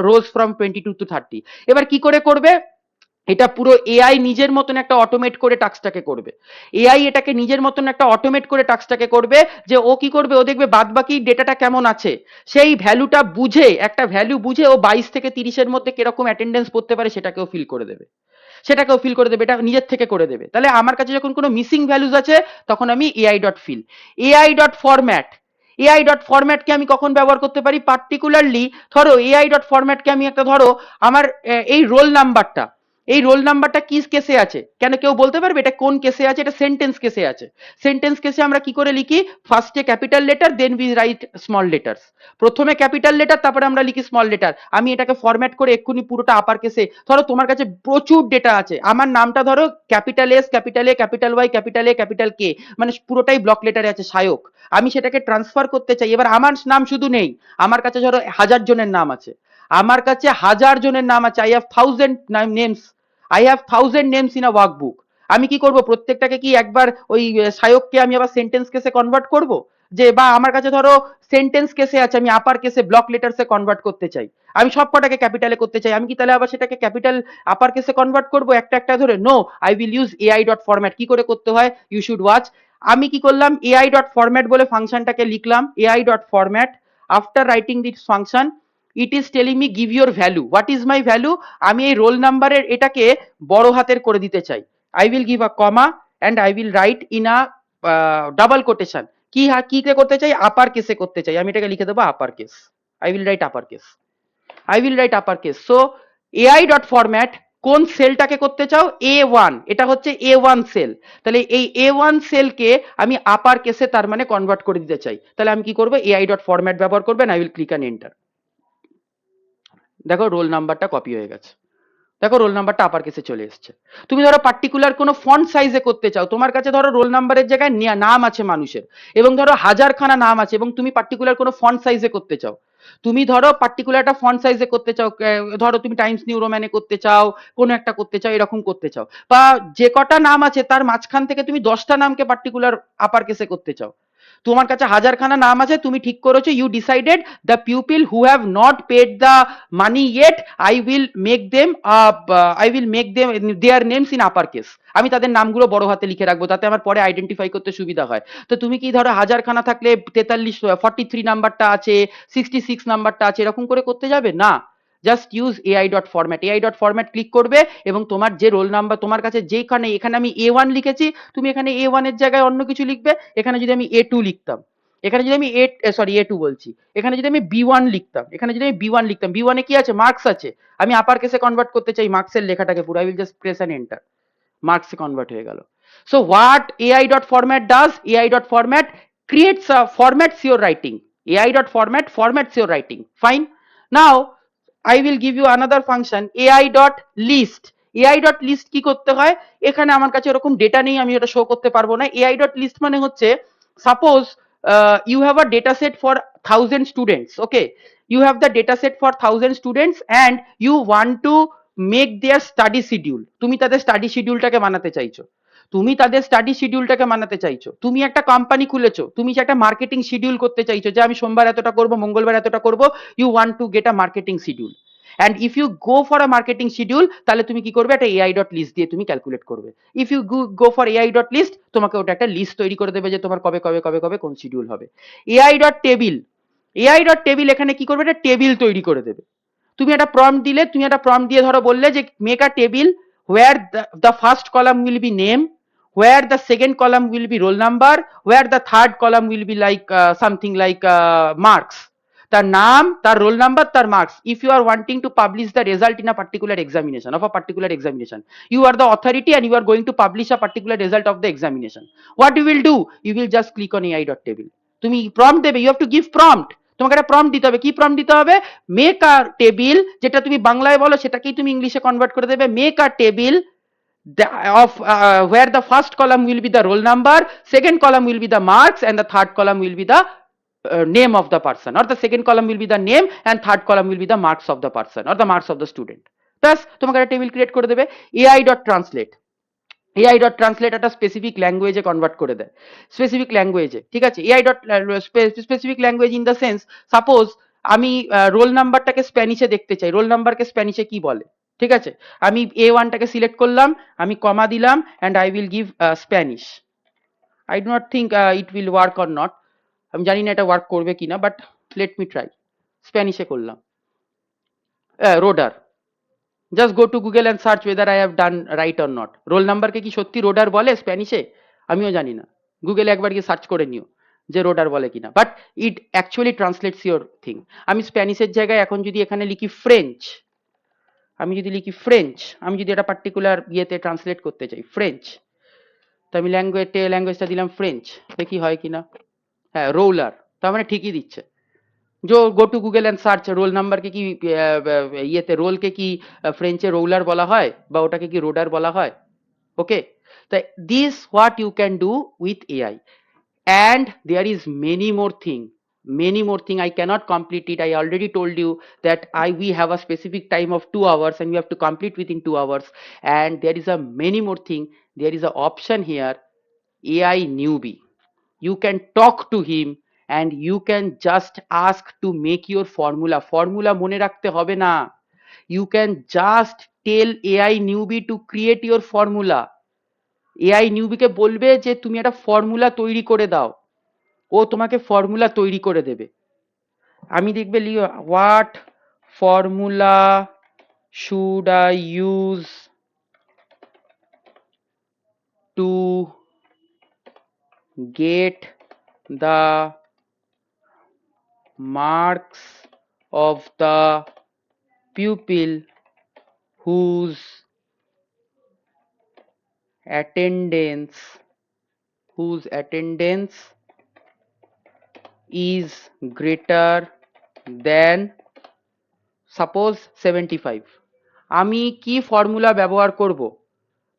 rows from 22 to 30। এবার কি করে করবে, এটা পুরো এআই নিজের মতন একটা অটোমেট করে টাস্কটাকে করবে, এআই এটাকে নিজের মতন একটা অটোমেট করে টাস্কটাকে করবে, যে ও কি করবে, ও দেখবে বাদ বাকি ডেটাটা কেমন আছে, সেই ভ্যালুটা বুঝে, একটা ভ্যালু বুঝে ও 22 থেকে 30-এর মধ্যে কিরকম অ্যাটেন্ডেন্স পড়তে পারে সেটাকেও ফিল করে দেবে, সেটাকেও ফিল করে দেবে, এটা নিজের থেকে করে দেবে। তাহলে আমার কাছে যখন কোনো মিসিং ভ্যালুজ আছে তখন আমি AI dot fill. AI dot format, AI dot ফরম্যাটকে আমি কখন ব্যবহার করতে পারি, পার্টিকুলারলি ধরো এআই ডট ফরম্যাটকে আমি একটা, ধরো আমার এই রোল নাম্বারটা, এই রোল নাম্বারটা কি কেসে আছে, কেন কেউ বলতে পারবে এটা কোন কেসে আছে, এটা সেন্টেন্স কেসে আছে। সেন্টেন্স কেসে আমরা কি করে লিখি, ফার্স্টে capital letter then we write small letters, প্রথমে ক্যাপিটাল লেটার তারপরে আমরা লিখি স্মল লেটার। আমি এটাকে ফরম্যাট করে এক্ষুনি পুরোটা আপার কেসে, ধরো তোমার কাছে প্রচুর ডেটা আছে, আমার নামটা ধরো capital S, capital A, capital Y, capital A, capital K, মানে পুরোটাই ব্লক লেটারে আছে সায়ক, আমি সেটাকে ট্রান্সফার করতে চাই। এবার আমার নাম শুধু নেই, আমার কাছে ধরো 1000 জনের নাম আছে, আমার কাছে 1000 জনের নাম আছে, I have 1000 names, I have 1000 names in a workbook. আমি কি করব, প্রত্যেকটাকে কি একবার ওই সায়ককে আমি আবার সেন্টেন্স কেসে কনভার্ট করব, যে বা আমার কাছে ধরো সেন্টেন্স কেসে আছে, আমি আপার কেসে ব্লক লেটারসে কনভার্ট করতে চাই, আমি সব কটাকে ক্যাপিটালে করতে চাই, আমি কি তাহলে আবার সেটাকে ক্যাপিটাল আপার কেসে কনভার্ট করব একটা একটা ধরে, no, I will use AI dot format. কি করে করতে হয়, ইউ শুড ওয়াচ। আমি কি করলাম, এআই ডট ফরম্যাট বলে ফাংশনটাকে লিখলাম, AI dot format, after writing this function it is telling me give your value, what is my value, আমি এই রোল নাম্বারের এটাকে বড় হাতের করে দিতে চাই, I will give a comma and I will write in a double quotation, কি কি কে করতে চাই, আপার কেসে করতে চাই, আমি এটাকে লিখে দেবো upper case, I will right upper case, I will right upper case. So AI dot format, কোন সেলটাকে করতে চাও, A1, এটা হচ্ছে A1 সেল, তাহলে এই A1 সেলকে আমি আপার কেসে তার মানে কনভার্ট করে দিতে চাই, তাহলে আমি কি করবো, এআই ডট ফরম্যাট ব্যবহার করবেন, I will click and enter. দেখো রোল নাম্বারটা কপি হয়ে গেছে, দেখো রোল নাম্বারটা আপার কেসে চলে এসছে। তুমি ধরো পার্টিকুলার কোনো ফন্ট সাইজে করতে চাও, তোমার কাছে ধরো রোল নাম্বারের জায়গায় নাম আছে মানুষের, এবং ধরো 1000খানা নাম আছে, এবং তুমি পার্টিকুলার কোনো ফন্ট সাইজে করতে চাও, তুমি ধরো পার্টিকুলার একটা ফন্ট সাইজে করতে চাও, ধরো তুমি টাইমস নিউ রোম্যানে করতে চাও, কোনো একটা করতে চাও, এরকম করতে চাও, বা যে কটা নাম আছে তার মাঝখান থেকে তুমি 10টা নামকে পার্টিকুলার আপার কেসে করতে চাও। তোমার কাছে হাজারখানা নাম আছে, তুমি ঠিক করেছো, you decided the pupil who have not paid the money yet, I will make them their names in upper case. আমি তাদের নামগুলো বড় হাতে লিখে রাখবো, তাতে আমার পরে আইডেন্টিফাই করতে সুবিধা হয়। তো তুমি কি ধরো হাজারখানা থাকলে 43 নাম্বারটা আছে, 66 নাম্বারটা আছে, এরকম করে করতে যাবে না। Just use AI dot format, AI dot format click করবে এবং তোমার যে রোল নাম্বার তোমার কাছে যেখানে, এখানে আমি A1 লিখেছি, তুমি এখানে A1 এর জায়গায় অন্য কিছু লিখবে। এখানে যদি আমি A2 লিখতাম, এখানে যদি আমি A2 বলছি, এখানে যদি আমি B1 লিখতাম, এখানে যদি আমি B1 লিখতাম, B1 এ কি আছে, মার্কস আছে, আমি আপার কেসে কনভার্ট করতে চাই মার্কসের লেখাটাকে পুরো, I will just press an enter, মার্কসে কনভার্ট হয়ে গেল। So what AI dot format does, AI dot format creates a formats your writing, ai dot format formats your writing, fine. Now I will give you another function, ai dot list, ai dot list কি করতে হয়, এখানে আমার কাছে এরকম data নেই, আমি এটা শো করতে পারবো না। ai dot list মানে হচ্ছে, suppose you have a data set for 1000 students, okay, you have the data set for 1000 students and you want to make their study schedule, তুমি তাদের স্টাডি শিডিউলটাকে বানাতে চাইছো, তুমি তাদের স্টাডি শিডিউলটাকে বানাতে চাইছো, তুমি একটা কোম্পানি খুলেছো, তুমি একটা মার্কেটিং শিডিউল করতে চাইছো যে আমি সোমবার এতটা করব, মঙ্গলবার এতটা করব, you want to get a marketing schedule. And if you go for a marketing schedule, তাহলে তুমি কি করবে, একটা এআই ডট লিস্ট দিয়ে তুমি ক্যালকুলেট করবে। If you go for AI dot list, তোমাকে ওটা একটা লিস্ট তৈরি করে দেবে যে তোমার কবে কবে কবে কবে কোন শিডিউল হবে। AI dot table, AI dot table এখানে কি করবে, একটা টেবিল তৈরি করে দেবে। তুমি একটা প্রম্পট দিলে, তুমি একটা প্রম্পট দিয়ে ধরো বললে যে make a table where the first column will be name, where the second column will be roll number, where the third column will be like something like marks, তার নাম, তার রোল নাম্বার, তার marks. If you are wanting to publish the result in a particular examination, of a particular examination, you are the authority and you are going to publish a particular result of the examination, what you will do, you will just click on ai dot table, তুমি prompt দেবে, you have to give prompt, তোমাকে একটা prompt দিতে হবে, কি prompt দিতে হবে, make a table, যেটা তুমি বাংলায় বলো সেটাকেই তুমি ইংলিশে কনভার্ট করে দেবে, make a table of where the first column will be the roll number, second column will be the marks and the third column will be the name of the person, or the second column will be the name and third column will be the marks of the person or the marks of the student, ব্যাস তোমাকে একটা table create করে দেবে। AI dot translate, AI dot translate একটা specific ল্যাঙ্গুয়েজে convert করে দেয়, specific ল্যাঙ্গুয়েজে, ঠিক আছে। AI dot specific language in the sense, suppose আমি রোল নাম্বারটাকে স্প্যানিশে দেখতে চাই, রোল নাম্বারকে স্প্যানিশে কি বলে, ঠিক আছে, আমি A1টাকে সিলেক্ট করলাম, আমি কমা দিলাম and I will give Spanish, I do not think it will work or not, আমি জানি না এটা ওয়ার্ক করবে কিনা, বাট লেট মি ট্রাই, স্প্যানিশে করলাম, রোডার, just go to Google and search whether I have done right or not, roll নাম্বারকে কি সত্যি রোডার বলে স্প্যানিশে, আমিও জানি না, গুগলে একবার গিয়ে সার্চ করে নিও যে রোডার বলে কিনা, but it actually translates your thing. আমি স্প্যানিশের জায়গায় এখন যদি এখানে লিখি ফ্রেঞ্চ, আমি যদি লিখি ফ্রেঞ্চ, আমি যদি একটা পার্টিকুলার ইয়েতে ট্রান্সলেট করতে চাই ফ্রেঞ্চ, তো আমি ল্যাঙ্গুয়েজটা দিলাম ফ্রেঞ্চ, দেখি হয় কিনা, হ্যাঁ রোলার, তার মানে ঠিকই দিচ্ছে। जो गो टू गुगल एंड सार्च रोल नंबर के কি ইয়েতে রোলকে কি ফ্রেঞ্চে রোলার বলা হয় বা ওটাকে কি রোডার বলা হয়, ওকে। তাই this what you can do with AI, and there is many more thing, I cannot complete it, I already told you that we have a specific time of 2 hours and we have to complete within 2 hours, and there is a many more thing, there is a option here, ai newbie, you can talk to him and you can just ask to make your formula মনে রাখতে হবে না, you can just tell ai newbie to create your formula, AI নিউবিকে বলবে যে তুমি একটা formula তৈরি করে দাও, ও তোমাকে ফর্মুলা তৈরি করে দেবে। আমি দেখবে what formula should I use to get the marks of the pupil whose attendance is greater than suppose 75, আমি কি ফর্মুলা ব্যবহার করব,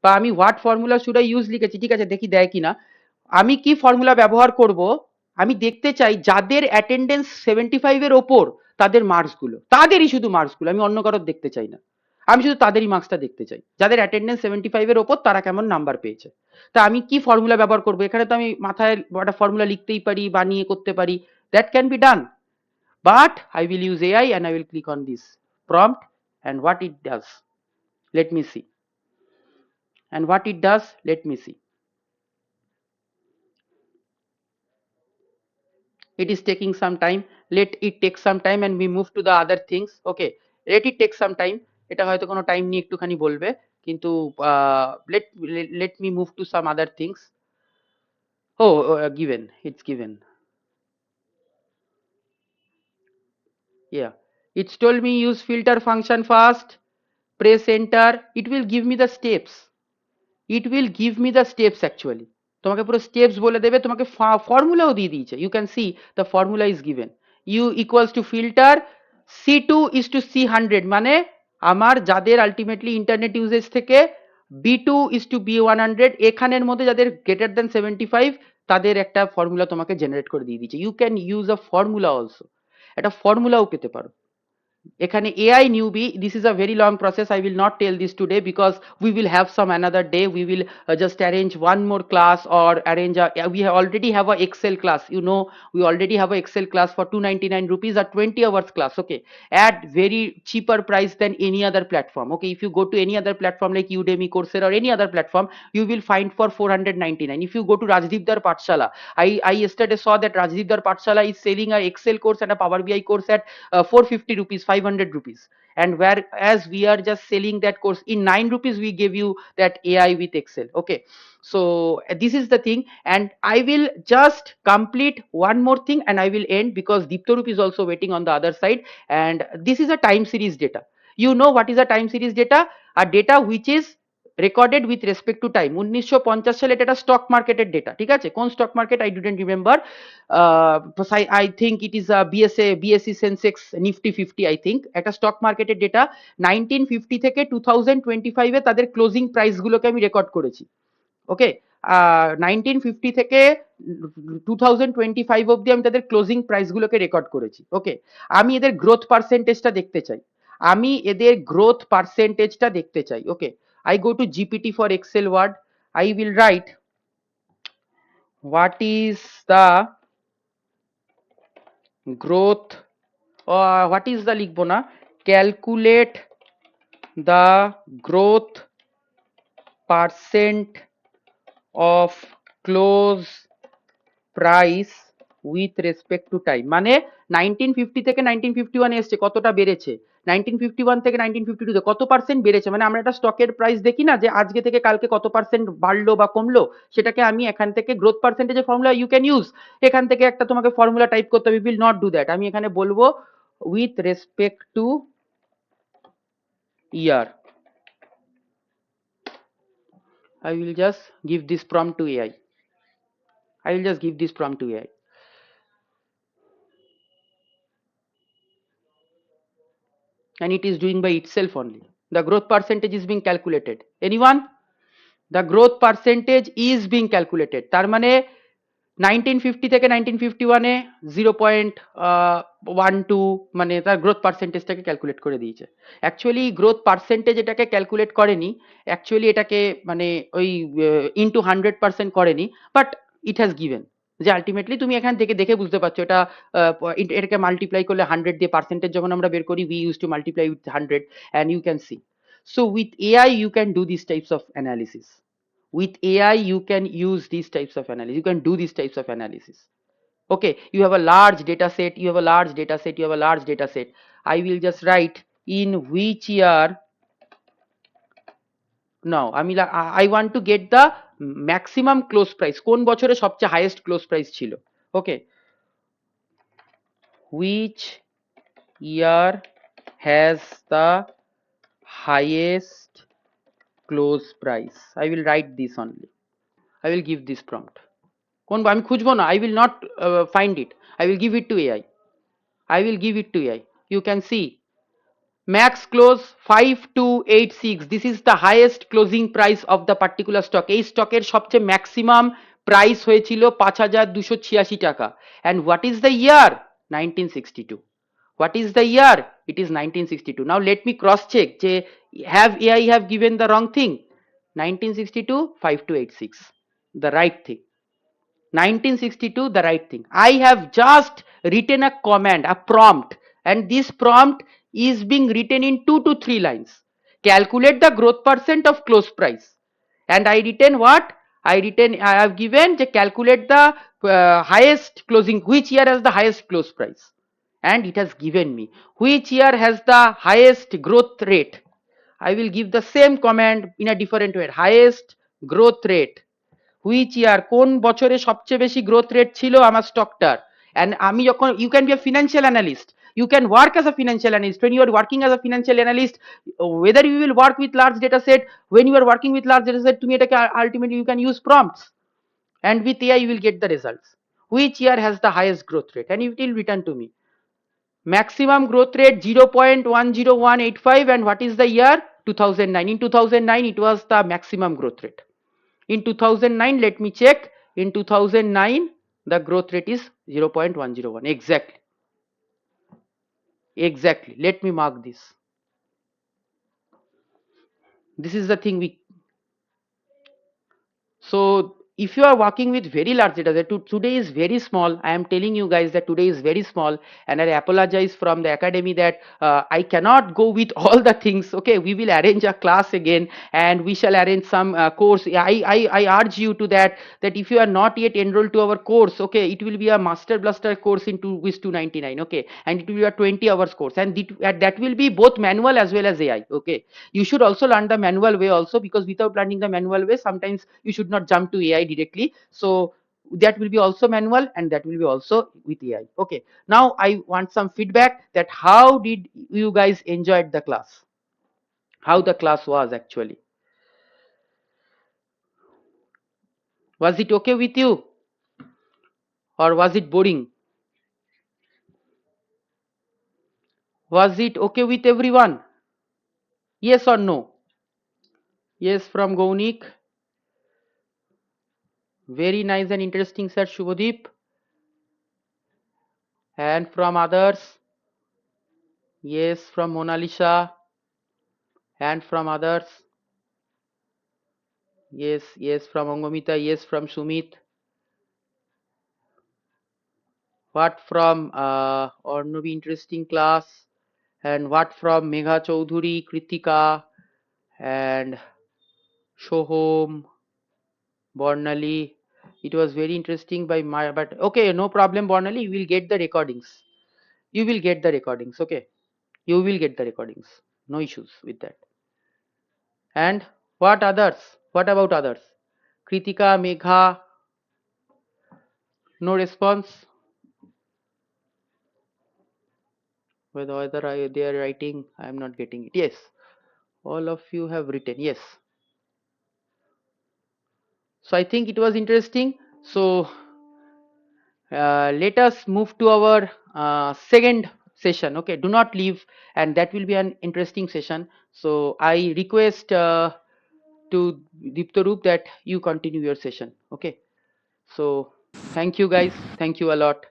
বা আমি what formula should I use লিখেছি, ঠিক আছে দেখি দেয় কিনা, আমি কি ফর্মুলা ব্যবহার করব, আমি দেখতে চাই যাদের অ্যাটেন্ডেন্স 75 এর ওপর তাদের মার্কসগুলো, তাদেরই শুধু মার্কসগুলো, আমি অন্য কারোর দেখতে চাই না। আমি শুধু তাদেরই মার্কসটা দেখতে চাই, যাদের অ্যাটেন্ডেন্স 75 এর ওপর তারা কেমন নাম্বার পেয়েছে। তা আমি কি ফর্মুলা ব্যবহার করবো এখানে? তো আমি মাথায় একটা ফর্মুলা লিখতেই পারি, বানিয়ে করতে পারি, that can be done. But I will use AI and I will click on this prompt, and what it does, let me see. And what it does, let me see. It is taking some time. Let it take some time and we move to the other things. Okay, let it take some time. এটা হয়তো কোনো time নিয়ে একটুখানি বলবে, কিন্তু let me move to some other things. Oh, given, it's given. Yeah, it's told me use filter function first, press enter. It will give me the steps. It will give me the steps actually. তোমাকে পুরো steps বলে দেবে, তোমাকে ফর্মুলাও দিয়ে দিয়েছে। You can see the formula is given. You equals to filter C2 is to C100, মানে আমার যাদের আলটিমেটলি ইন্টারনেট ইউজেজ থেকে B2 ইজ টু B100, এখানের মধ্যে যাদের গ্রেটার দ্যান 75 তাদের একটা ফর্মুলা তোমাকে জেনারেট করে দিয়ে দিয়েছে। You can use a formula also, একটা ফর্মুলাও পেতে পারো এখানে। AI newbie, this is a very long process, I will not tell this today because we will have some another day. We will just arrange one more class or arrange a, already have a Excel class, you know, we already have a Excel class for 299 rupees, a 20 hours class, okay, at very cheaper price than any other platform. Okay, if you go to any other platform like Udemy, Coursera or any other platform, you will find for 499. If you go to Rajdeep Dar Pathshala, I yesterday saw that Rajdeep Dar Pathshala is selling a Excel course and a Power BI course at 450 rupees, 500 rupees, and whereas we are just selling that course in 9 rupees, we give you that AI with Excel. Okay, so this is the thing, and I will just complete one more thing and I will end because Deeptorup is also waiting on the other side. And this is a time series data. You know what is a time series data? A data which is recorded with respect to time. 1950 সালে এটা stock মার্কেটের data, ঠিক আছে? কোন stock market I didn't remember, I think it is BSc Sensex Nifty 50, I think একটা stock মার্কেটের data. 1950 থেকে 2025 এ তাদের ক্লোজিং প্রাইস গুলোকে আমি রেকর্ড করেছি। ওকে, 1950 থেকে 2025 অব্দি আমি তাদের ক্লোজিং প্রাইস গুলোকে রেকর্ড করেছি। ওকে, আমি এদের গ্রোথ পার্সেন্টেজটা দেখতে চাই, আমি এদের গ্রোথ পার্সেন্টেজটা দেখতে চাই। ওকে, I go to GPT for Excel word. I will write what is the growth, or what is the লিখবো না, calculate the growth percent of close price with respect to time, মানে 1950 থেকে 1951 এসছে কতটা বেড়েছে, 1951 থেকে 1952 তে কত পার্সেন্ট বেড়েছে, মানে আমরা একটা স্টকের প্রাইস দেখি না যে আজকে থেকে কালকে কত পার্সেন্ট বাড়লো বা কমলো, সেটাকে আমি এখান থেকে গ্রোথ পার্সেন্টেজের ফর্মুলা ইউ ক্যান ইউজ। এখান থেকে একটা তোমাকে ফর্মুলা টাইপ করতে হবে, উইল নট ডু দ্যাট। আমি এখানে বলবো with respect to year, I will just give this prompt to AI. I will just give this prompt to AI. And it is doing by itself only. The growth percentage is being calculated. Anyone? The growth percentage is being calculated. তার মানে 1950 থেকে 1951 এ 0.12 মানে তার growth পার্সেন্টেজটাকে calculate করে দিয়েছে। Actually growth percentage এটাকে calculate করেনি, actually এটাকে মানে ওই ইনটু 100% করেনি, বাট ইট হ্যাজ গিভেন যে আলটিমেটলি তুমি এখান থেকে দেখে বুঝতে পারছো এটা এটাকে মাল্টিপ্লাই করলে 100 দিয়ে পার্সেন্টেজ যখন আমরা বের করি, we use to multiply with 100 and you can see. So with AI you can do these types of analysis. With AI you can use these types of analysis, you can do these types of analysis. Okay, you have a large data set, you have a large data set, you have a large data set. I will just write in which year. Now I want to get the maximum close price, কোন বছরে সবচেয়ে highest close price ছিল। Okay, which year has the highest close price, I will write this only, I will give this prompt। কোন আমি খুঁজবো না, I will not find it, I will give it to AI, I will give it to AI। You can see max close 5286, this is the highest closing price of the particular stock। এই স্টকের সবচেয়ে maximum price হয়েছিল 5286 টাকা। and what is the year? 1962। What is the year? It is 1962. Now let me cross check. Have AI have given the wrong thing? 1962 5286, the right thing. 1962, the right thing. I have just written a command, a prompt, and this prompt is being written in 2 to 3 lines. Calculate the growth percent of close price. And I written what? I have given to calculate the highest closing, which year has the highest close price. And it has given me which year has the highest growth rate. I will give the same command in a different way. Highest growth rate, which year, কোন বছরে সবচেয়ে বেশি growth rate ছিল আমার স্টকটার। And আমি যখন, you can be a financial analyst, you can work as a financial analyst. When you are working as a financial analyst, whether you will work with large data set, when you are working with large data set, তুমি এটাকে ultimately you can use prompts, and with AI you will get the results. Which year has the highest growth rate, and it will return to me. Maximum growth rate 0.10185, and what is the year? 2009. In 2009 it was the maximum growth rate. In 2009, let me check. In 2009, the growth rate is 0.101. Exactly. Exactly. Let me mark this. This is the thing we. So if you are working with very large data set, today is very small. I am telling you guys that today is very small, and I apologize from the academy that I cannot go with all the things. Okay, we will arrange a class again, and we shall arrange some course. I urge you to that if you are not yet enrolled to our course, okay, it will be a master blaster course in 2:99. Okay, and it will be a 20 hours course, and that will be both manual as well as AI. Okay, you should also learn the manual way also, because without learning the manual way, sometimes you should not jump to AI directly. So that will be also manual, and that will be also with AI. Okay, now I want some feedback that how did you guys enjoyed the class, how the class was actually. Was it okay with you, or was it boring? Was it okay with everyone? Yes or no? Yes, from Gaunik. Very nice and interesting, sir Shubhadeep. And from others? Yes, from Mona Lisa. And from others? Yes, yes, from Angomita. Yes, from Sumit. What from Ornavi, interesting class. And what from Megha Chaudhuri, Kritika, and Shohom, Bornali. It was very interesting by my, but okay, no problem, Bornali. You will get the recordings. You will get the recordings, okay? You will get the recordings. No issues with that. And what others? What about others? Kritika, Megha, no response. Whether they are writing, I am not getting it. Yes, all of you have written. Yes. So I think it was interesting. So let us move to our second session. Okay, do not leave, and that will be an interesting session. So I request to Diptarup that you continue your session. Okay. So thank you guys. Thank you a lot.